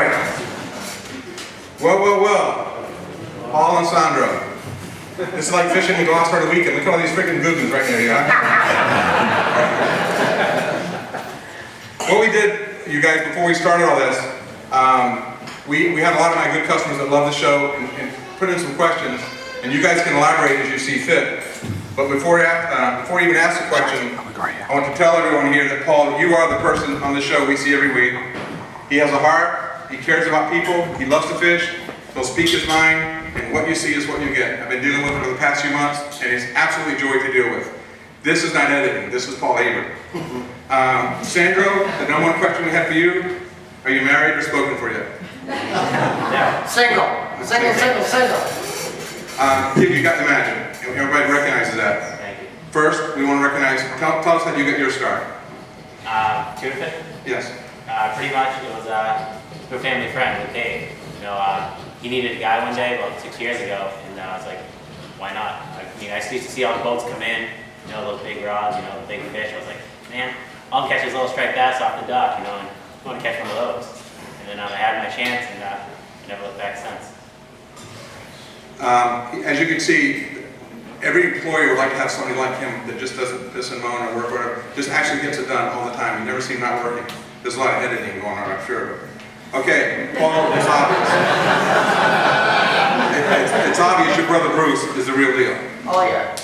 right. Well. Paul and Sandro. It's like fishing in Gloucester the weekend. Look at all these freaking googans right here, yeah? What we did, you guys, before we started all this, we had a lot of my good customers that love the show and put in some questions, and you guys can elaborate as you see fit. But before you even ask the question, I want to tell everyone here that Paul, you are the person on the show we see every week. He has a heart, he cares about people, he loves to fish, he'll speak his mind, and what you see is what you get. I've been dealing with it for the past few months, and it's absolutely joy to deal with. This is not editing, this is Paul Avery. Sandro, the number one question we have for you, are you married or spoken for yet? Single. You got the magic. Everybody recognizes that. Thank you. First, we want to recognize, tell us how you got your start. Tuna fishing? Yes. Pretty much, it was through a family friend, Dave. You know, he needed a guy one day, about 6 years ago, and I was like, why not? I mean, I used to see all the boats come in, you know, those big rods, you know, the big fish. I was like, man, I'll catch this little striped bass off the dock, you know, and I want to catch one of those. And then I had my chance, and I never looked back since. As you can see, every employer would like to have somebody like him that just doesn't piss and moan or work or whatever, just actually gets it done all the time. You never see him not working. There's a lot of editing going on, I'm sure. Okay, Paul, it's obvious. It's obvious your brother Bruce is the real deal. Oh yeah.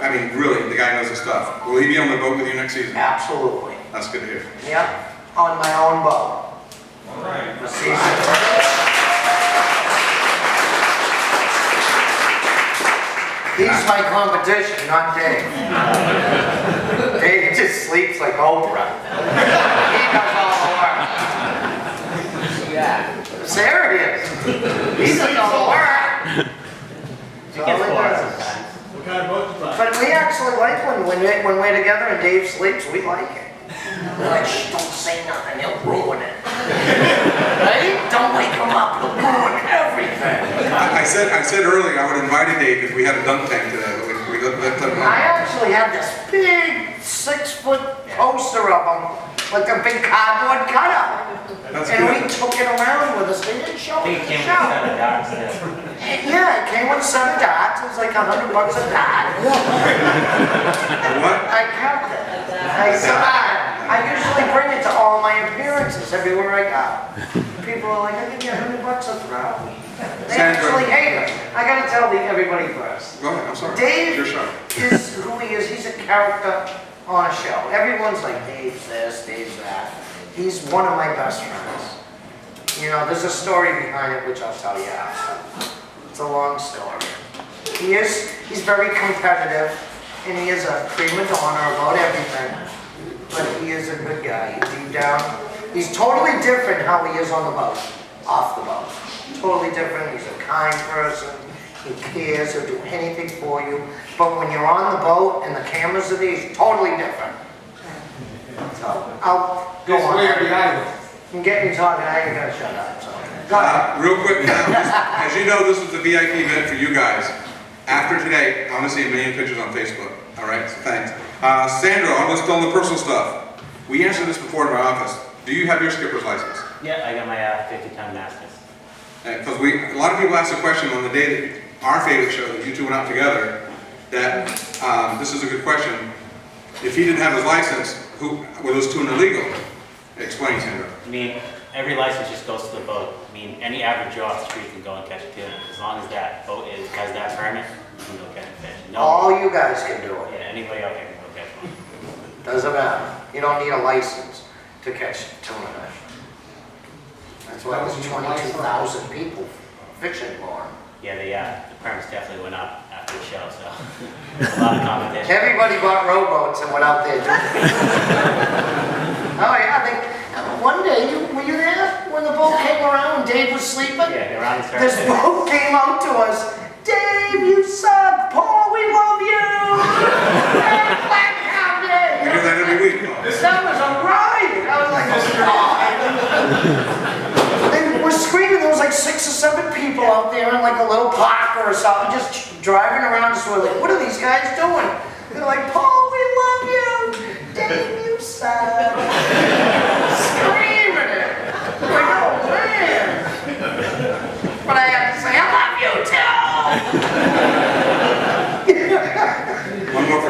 I mean, really, the guy knows his stuff. Will he be on the boat with you next season? Absolutely. That's good to hear. Yep. On my own boat. All right. He's my competition, not Dave. Dave just sleeps like Oprah. He does all the work. Yeah. There it is. He does all the work. You get bored sometimes. What kind of boat you buy? But we actually like when we're together and Dave sleeps, we like it. We're like, shh, don't say nothing, he'll ruin it. Right? Don't wake him up, he'll ruin everything. I said earlier I would invite Dave if we had a dunk tank today, but we let him know. I actually had this big 6-foot poster of him, like a big cardboard cutout. That's And good. we took it around with us. They didn't show I think it. it came with 7 dogs, too. Yeah, it came with 7 dots. It was like $100 a dot. What? I kept it. I usually bring it to all my appearances everywhere I go. People are like, I give you $100 a throw. They Sandro. actually hate it. I gotta tell everybody first. Go ahead, I'm sorry. Dave You're sharp. is who he is. He's a character on a show. Everyone's like, Dave's this, Dave's that. He's one of my best friends. You know, there's a story behind it which I'll tell you after. It's a long story. He's very competitive, and he is a prima donna about everything. But he is a good guy. Deep down, he's totally different how he is on the boat, off the boat. Totally different. He's a kind person. He cares. He'll do anything for you. But when you're on the boat and the cameras are there, he's totally different. So I'll go on. You get me talking. I ain't gonna shut up. So go ahead. Real quick now, as you know, this is the VIP event for you guys. After today, I want to see a million pictures on Facebook. All right, so thanks. Sandro, I'm just on the personal stuff. We answered this before in my office. Do you have your skipper's license? Yeah, I got my 50-ton masters. Because a lot of people ask the question on the day that our favorite show, that you two went out together, that this is a good question. If he didn't have his license, were those tuna illegal? Explain, Sandro. I mean, every license just goes to the boat. I mean, any average Joe off the street can go and catch a tuna. As long as that boat has that permit, you can go catch a fish. No, All you guys can do it. yeah, anybody out here can go catch one. Doesn't matter. You don't need a license to catch tuna fish. That's why there's 22,000 people fishing for them. Yeah, the permits definitely went up after the show, so a lot of competition. Everybody bought rowboats and went out there doing it. Oh yeah, one day, were you there when the boat came around and Dave was sleeping? Yeah, around the This circle. boat came out to us. Dave, you suck. Paul, we love you. Black County. We do that every week, Paul. That was a riot. I was like, oh. And we're screaming. There was like 6 or 7 people out there in like a little park or something, just driving around. So we're like, what are these guys doing? They're like, Paul, we love you. Dave, you suck. Screaming it. Like, oh man.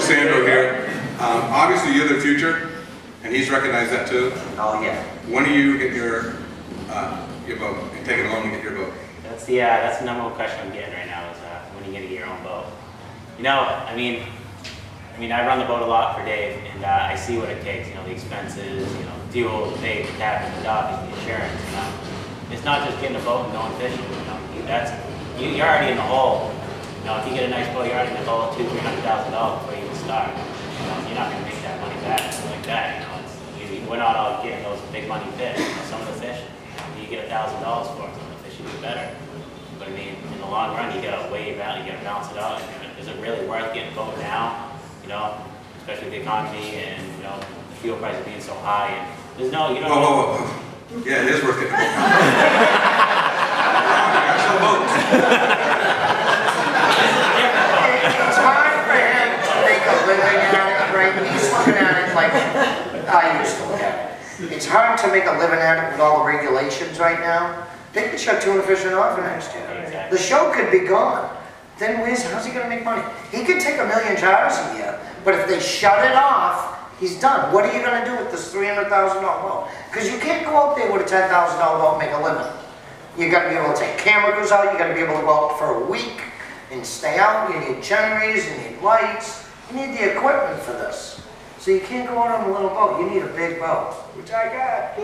Sandro here. Obviously, you're the future, and he's recognized that too. Oh, yeah. When do you get your boat and take it along and get your boat? That's the number one question I'm getting right now is when are you gonna get your own boat? You know, I mean, I run the boat a lot for Dave, and I see what it takes. You know, the expenses, you know, fuel, the bait, the captain, the dock, the insurance. You know, it's not just getting a boat and going fishing. You know, you're already in the hole. You know, if you get a nice boat, you're already in the hole $200,000-$300,000 before you even start. You know, you're not gonna make that money back like that. You know, we're not all getting those big money fish. You know, some of the fish, you get $1,000 for them. Some of the fish you do better. But I mean, in the long run, you gotta weigh it out. You gotta balance it out. Is it really worth getting a boat now? You know, especially with the economy and, you know, the fuel prices being so high, and there's no, you don't know. Whoa. Yeah, it is worth getting a boat. I sell boats. It's hard for him to make a living at it, right? He's looking at it like I used to look at it. It's hard to make a living at it with all the regulations right now. They could shut tuna fishing off next year. Exactly. The show could be gone. Then how's he gonna make money? He could take 1 million jars a year, but if they shut it off, he's done. What are you gonna do with this $300,000 boat? Because you can't go out there with a $10,000 boat and make a living. You gotta be able to take camera crews out, you gotta be able to go out for a week and stay out. You need generators, you need lights, you need the equipment for this. So you can't go out on a little boat, you need a big boat, which I got.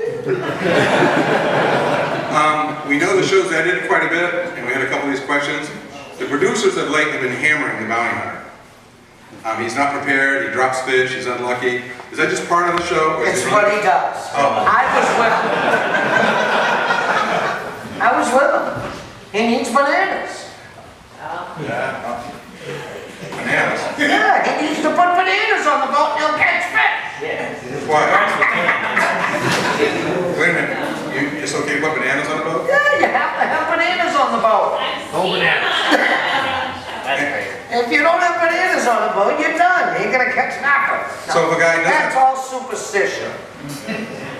We know the show's edited quite a bit, and we had a couple of these questions. The producers of late have been hammering the bounty hunter. He's not prepared, he drops fish, he's unlucky. Is that just part of the show? It's what he does. Oh. I was with him. He needs bananas. Yeah. Bananas. Yeah, he needs to put bananas on the boat and he'll catch fish. Yeah. Why? Wait a minute. It's okay to put bananas on the boat? Yeah, you have to have bananas on the boat. No bananas. That's crazy. If you don't have bananas on the boat, you're done. You ain't gonna catch nothing. No, So if a guy doesn't- that's all superstition.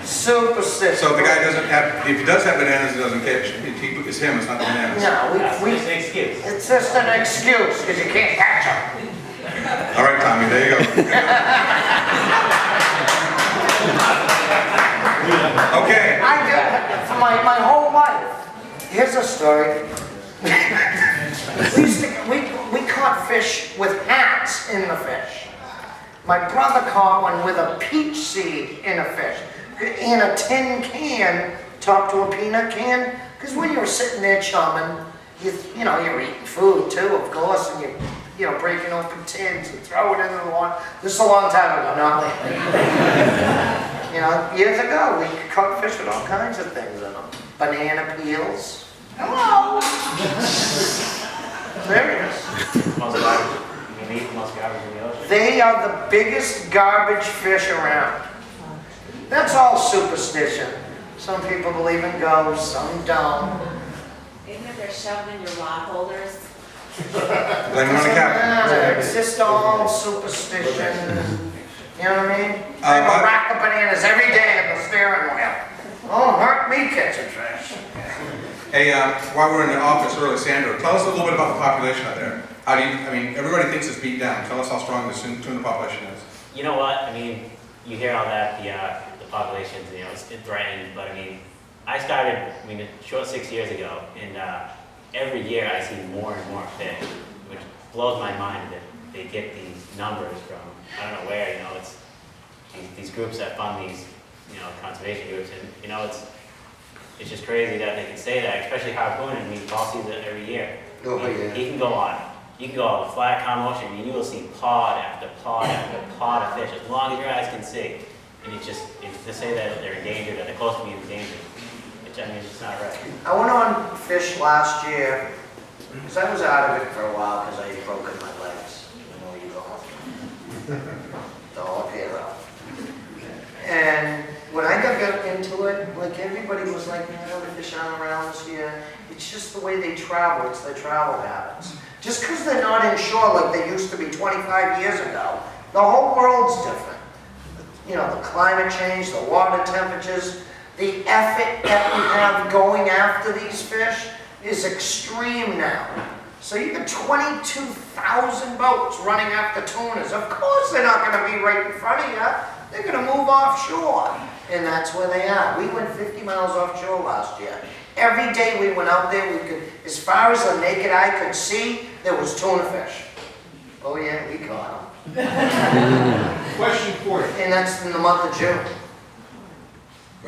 Superstition. So if the guy doesn't have, if he does have bananas, he doesn't catch, it's him, it's not the bananas. No, That's we just an excuse. it's just an excuse because you can't catch them. All right, Tommy, there you go. Okay. I did for my whole life. Here's a story. we caught fish with hats in the fish. My brother caught one with a peach seed in a fish, in a tin can, topped to a peanut can. Because when you're sitting there chumming, you know you're eating food too, of course, and you know breaking open tins and throwing it in the water. This is a long time ago, not lately. You know, years ago, we caught fish with all kinds of things in them. Banana peels. Hello! There it is. Most garbage. You need most garbage in the ocean. They are the biggest garbage fish around. That's all superstition. Some people believe in ghosts, some don't. Isn't it they're shoved in your rod holders? Blame it on the captain. It's just all superstition. You know what I mean? I have a but- rack of bananas every day at the steering wheel. Oh, hurt me catching fish. Hey, while we're in the office early, Sandro, tell us a little bit about the population out there. How do you, I mean, everybody thinks it's beat down. Tell us how strong the tuna population is. You know what? I mean, you hear all that, the populations, you know, it's threatened, but I mean, I started, a short 6 years ago, and every year I see more and more fish, which blows my mind that they get these numbers from, I don't know where, you know, it's these groups that fund these, you know, conservation groups, and, you know, it's just crazy that they can say that, especially harpooning. I mean, Paul sees it every year. Oh, yeah. He can go on. You can go on the flat, calm ocean, and you will see pod after pod after pod of fish, as long as your eyes can see. And it's to say that they're endangered, that they're close to being endangered, which, I mean, it's just not right. I went on fish last year, because I was out of it for a while because I had broken my legs. I know where you're going. The whole hero. And when I got into it, like everybody was like, man, the fish aren't around this year. It's just the way they travel, it's their travel habits. Just because they're not inshore like they used to be 25 years ago, the whole world's different. You know, the climate change, the water temperatures, the effort that we have going after these fish is extreme now. So you got 22,000 boats running after tunas. Of course they're not gonna be right in front of you. They're gonna move offshore. And that's where they are. We went 50 miles offshore last year. Every day we went out there, we could, as far as the naked eye could see, there was tuna fish. Oh yeah, we caught them. Question for you. And that's in the month of June.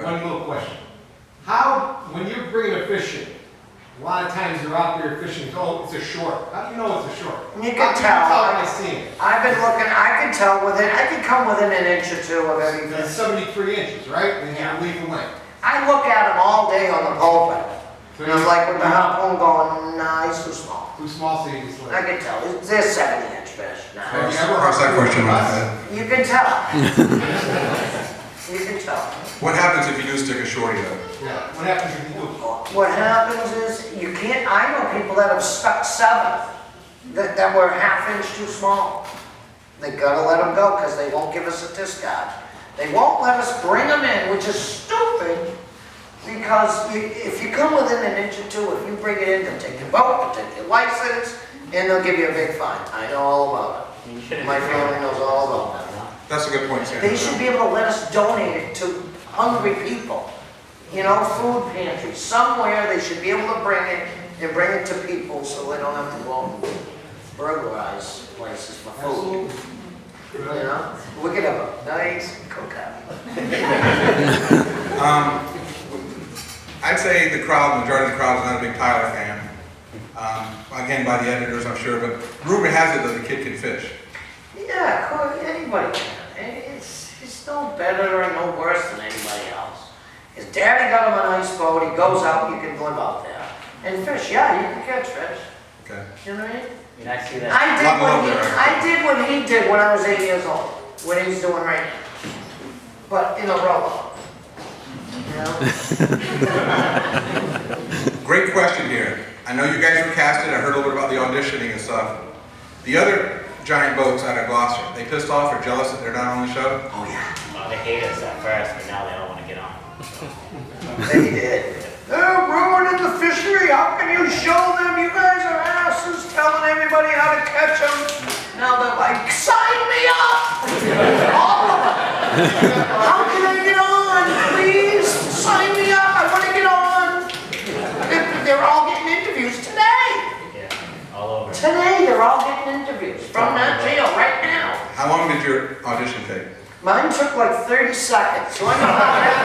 One little question. How, when you're bringing a fish in, a lot of times you're out there fishing, oh, it's a short. How do you know it's a short? You How can do tell. by seeing it? I've been looking, I can tell within, I can come within an inch or two of every That's fish. 73 inches, right? And Yeah. you're leaving length. I look at them all day on the pulpit. And I'm like with the harpoon going, nah, he's too small. Too small so you can I slip. can tell, they're 70-inch fish. Nah. Have you ever How's that question? You can tell. You can tell. What happens if you do stick a shorty though? Yeah. What happens if you do? What happens is, you can't, I know people that have stuck 7 that were ½ inch too small. They gotta let them go because they won't give us a discard. They won't let us bring them in, which is stupid, because if you come within an inch or two, if you bring it in, they'll take your boat, they'll take your license, and they'll give you a big fine. I know all about You it. shouldn't. My family knows all about that. That's a good point, Sandro. They should be able to let us donate it to hungry people. You know, food pantries, somewhere they should be able to bring it and bring it to people so they don't have to go and burglarize places for food. You know, we could have a nice cookout. I'd say the crowd, majority of the crowd is not a big Tyler fan. Again, by the editors, I'm sure, but rumor has it that the kid can fish. Yeah, of course, anybody can. It's no better or no worse than anybody else. His daddy got him a nice boat, he goes out, you can live out there. And fish, yeah, you can catch fish. Okay. You know what I mean? I mean, I see that. I did Lot what more he, there. I did what he did when I was 8 years old, what he's doing right now. But in a rowboat. You know? Great question here. I know you guys were casted, I heard a little bit about the auditioning and stuff. The other giant boats out of Gloucester, they pissed off or jealous that they're not on the show? Oh yeah, Well, they hate us at first, but now they all want to get on. they did. They're ruining the fishery, how can you show them? You guys are asses telling everybody how to catch them. Now they're like, sign me up! All of them. How can I get on? Please, sign me up, I want to get on. They're all getting interviews today. Yeah, all over. Today, they're all getting interviews from that jail right now. How long did your audition take? Mine took like 30 seconds, so I know how